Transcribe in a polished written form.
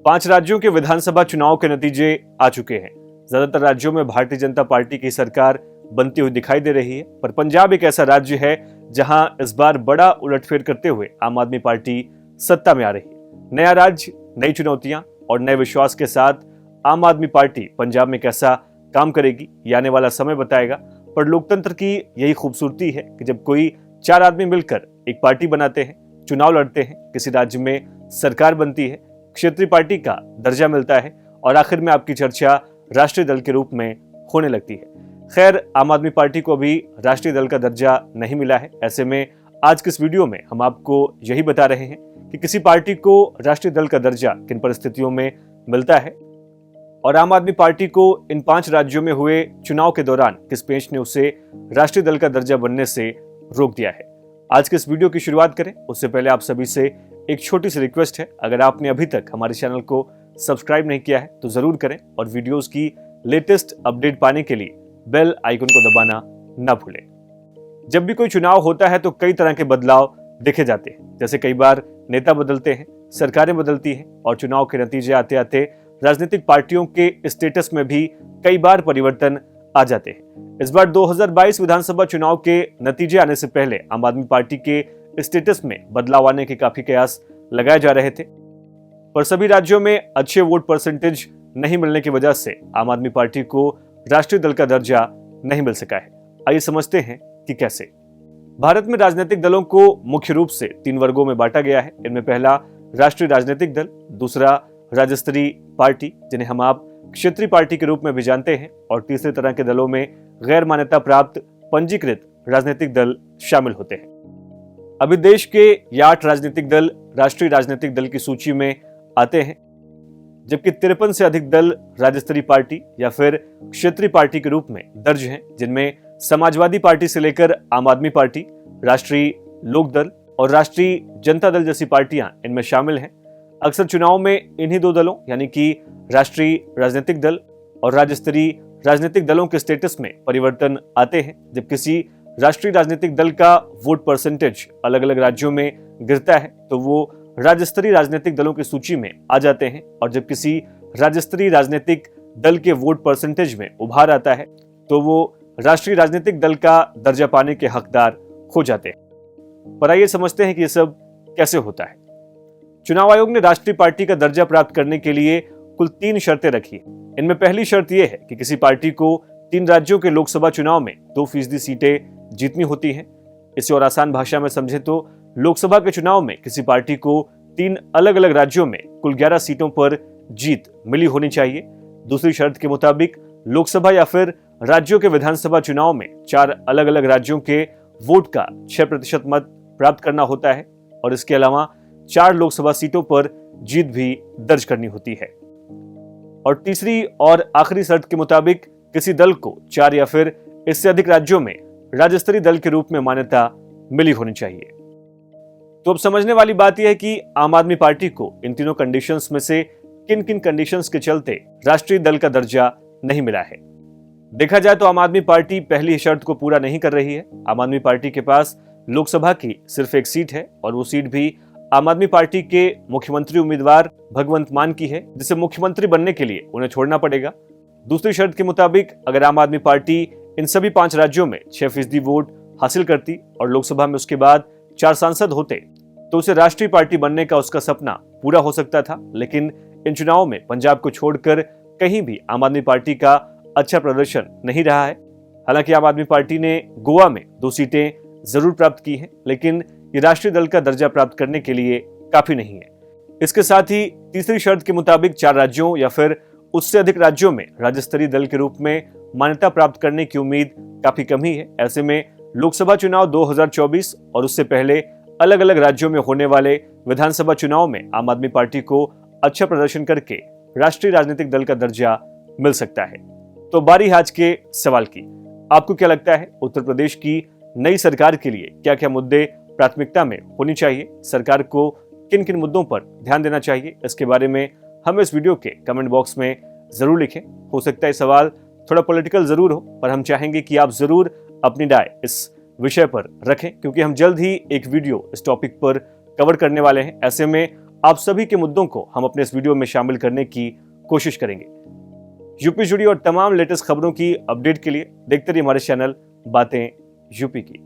5 राज्यों के विधानसभा चुनाव के नतीजे आ चुके हैं। ज्यादातर राज्यों में भारतीय जनता पार्टी की सरकार बनती हुई दिखाई दे रही है, पर पंजाब एक ऐसा राज्य है जहां इस बार बड़ा उलटफेर करते हुए आम आदमी पार्टी सत्ता में आ रही है। नया राज्य, नई चुनौतियां और नए विश्वास के साथ आम आदमी पार्टी पंजाब में कैसा काम करेगी, ये आने वाला समय बताएगा। पर लोकतंत्र की यही खूबसूरती है कि जब कोई 4 आदमी मिलकर एक पार्टी बनाते हैं, चुनाव लड़ते हैं, किसी राज्य में सरकार बनती है, क्षेत्रीय पार्टी का दर्जा मिलता है और आखिर में आपकी चर्चा राष्ट्रीय दल के रूप में होने लगती है। खैर, आम आदमी पार्टी को अभी राष्ट्रीय दल का दर्जा नहीं मिला है। ऐसे में आज के इस वीडियो में हम आपको यही बता रहे हैं कि किसी पार्टी को राष्ट्रीय दल का दर्जा किन परिस्थितियों में मिलता है और आम आदमी पार्टी को इन 5 राज्यों में हुए चुनाव के दौरान किस बेंच ने उसे राष्ट्रीय दल का दर्जा बनने से रोक दिया है। आज के इस वीडियो की शुरुआत करें उससे पहले आप सभी से एक छोटी सी रिक्वेस्ट है, अगर आपने अभी तक हमारे चैनल को सब्सक्राइब नहीं किया है तो जरूर करें और वीडियोस की लेटेस्ट अपडेट पाने के लिए बेल आइकन को दबाना ना भूलें। जब भी कोई चुनाव होता है तो कई तरह के बदलाव देखे जाते हैं, जैसे कई बार नेता बदलते हैं, सरकारें बदलती हैं और चुनाव के नतीजे आते आते राजनीतिक पार्टियों के स्टेटस में भी कई बार परिवर्तन आ जाते हैं। इस बार 2022 विधानसभा चुनाव के नतीजे आने से पहले आम आदमी पार्टी के स्टेटस में बदलाव आने के काफी कयास लगाए जा रहे थे, पर सभी राज्यों में अच्छे वोट परसेंटेज नहीं मिलने की वजह से आम आदमी पार्टी को राष्ट्रीय दल का दर्जा नहीं मिल सका है। आइए समझते हैं कि कैसे। भारत में राजनीतिक दलों को मुख्य रूप से 3 वर्गों में बांटा गया है। इनमें पहला राष्ट्रीय राजनीतिक दल, दूसरा राज्य पार्टी जिन्हें हम आप क्षेत्रीय पार्टी के रूप में भी जानते हैं, और तीसरे तरह के दलों में गैर मान्यता प्राप्त पंजीकृत राजनीतिक दल शामिल होते हैं। अभी देश के ये 8 राजनीतिक दल राष्ट्रीय राजनीतिक दल की सूची में आते हैं, जबकि 53 से अधिक दल राज्य स्तरीय पार्टी या फिर क्षेत्रीय पार्टी के रूप में दर्ज हैं, जिनमें समाजवादी पार्टी से लेकर आम आदमी पार्टी, राष्ट्रीय लोक दल और राष्ट्रीय जनता दल जैसी पार्टियां इनमें शामिल हैं। अक्सर चुनाव में इन्हीं 2 दलों यानी कि राष्ट्रीय राजनीतिक दल और राज्य स्तरीय राजनीतिक दलों के स्टेटस में परिवर्तन आते हैं। जब किसी राष्ट्रीय राजनीतिक दल का वोट परसेंटेज अलग अलग राज्यों में गिरता है तो वो राज्य स्तरीय राजनीतिक दलों की सूची में आ जाते हैं, और जब किसी राज्य स्तरीय राजनीतिक दल के वोट परसेंटेज में उभार आता है तो वो राष्ट्रीय राजनीतिक दल का दर्जा पाने के हकदार हो जाते हैं। पर आइए समझते हैं कि ये सब कैसे होता है। चुनाव आयोग ने राष्ट्रीय पार्टी का दर्जा प्राप्त करने के लिए कुल 3 शर्तें रखी। इनमें पहली शर्त यह है कि किसी पार्टी को 3 राज्यों के लोकसभा चुनाव में 2% सीटें जीतनी होती हैं। इसे और आसान भाषा में समझे तो लोकसभा के चुनाव में किसी पार्टी को 3 अलग अलग राज्यों में कुल 11 सीटों पर जीत मिली होनी चाहिए। दूसरी शर्त के मुताबिक लोकसभा या फिर राज्यों के विधानसभा चुनाव में 4 अलग अलग राज्यों के वोट का 6% मत प्राप्त करना होता है, और इसके अलावा 4 लोकसभा सीटों पर जीत भी दर्ज करनी होती है। और तीसरी और आखिरी शर्त के मुताबिक किसी दल को 4 या फिर इससे अधिक राज्यों में राज्य स्तरीय दल के रूप में मान्यता मिली होनी चाहिए। तो अब समझने वाली बात यह है कि आम आदमी पार्टी को इन तीनों कंडीशंस में से किन किन कंडीशंस के चलते राष्ट्रीय दल का दर्जा नहीं मिला है। देखा जाए तो आम आदमी पार्टी पहली शर्त को पूरा नहीं कर रही है। आम आदमी पार्टी के पास लोकसभा की सिर्फ 1 सीट है, और वो सीट भी आम आदमी पार्टी के मुख्यमंत्री उम्मीदवार भगवंत मान की है, जिसे मुख्यमंत्री बनने के लिए उन्हें छोड़ना पड़ेगा। दूसरी शर्त के मुताबिक अगर आम आदमी पार्टी इन सभी 5 राज्यों में 6% वोट हासिल करती और लोकसभा में उसके बाद 4 सांसद होते तो उसे राष्ट्रीय पार्टी बनने का उसका सपना पूरा हो सकता था। लेकिन इन चुनावों में पंजाब को छोड़कर कहीं भी आम आदमी पार्टी का अच्छा प्रदर्शन नहीं रहा है। हालांकि आम आदमी पार्टी ने गोवा में 2 सीटें जरूर प्राप्त की हैं, लेकिन ये राष्ट्रीय दल का दर्जा प्राप्त करने के लिए काफी नहीं है। इसके साथ ही तीसरी शर्त के मुताबिक 4 राज्यों या फिर उससे अधिक राज्यों में राज्य स्तरीय दल के रूप में मान्यता प्राप्त करने की उम्मीद काफी कम ही है। ऐसे में लोकसभा चुनाव 2024 और उससे पहले अलग अलग राज्यों में होने वाले विधानसभा चुनाव में आम आदमी पार्टी को अच्छा प्रदर्शन करके राष्ट्रीय राजनीतिक दल का दर्जा मिल सकता है। तो बारी आज के सवाल की, आपको क्या लगता है उत्तर प्रदेश की नई सरकार के लिए क्या क्या मुद्दे प्राथमिकता में होनी चाहिए? सरकार को किन किन मुद्दों पर ध्यान देना चाहिए? इसके बारे में हमें इस वीडियो के कमेंट बॉक्स में जरूर लिखें। हो सकता है सवाल थोड़ा पॉलिटिकल जरूर हो, पर हम चाहेंगे कि आप जरूर अपनी राय इस विषय पर रखें, क्योंकि हम जल्द ही एक वीडियो इस टॉपिक पर कवर करने वाले हैं। ऐसे में आप सभी के मुद्दों को हम अपने इस वीडियो में शामिल करने की कोशिश करेंगे। यूपी जुड़ी और तमाम लेटेस्ट खबरों की अपडेट के लिए देखते रहिए हमारे चैनल बातें यूपी की।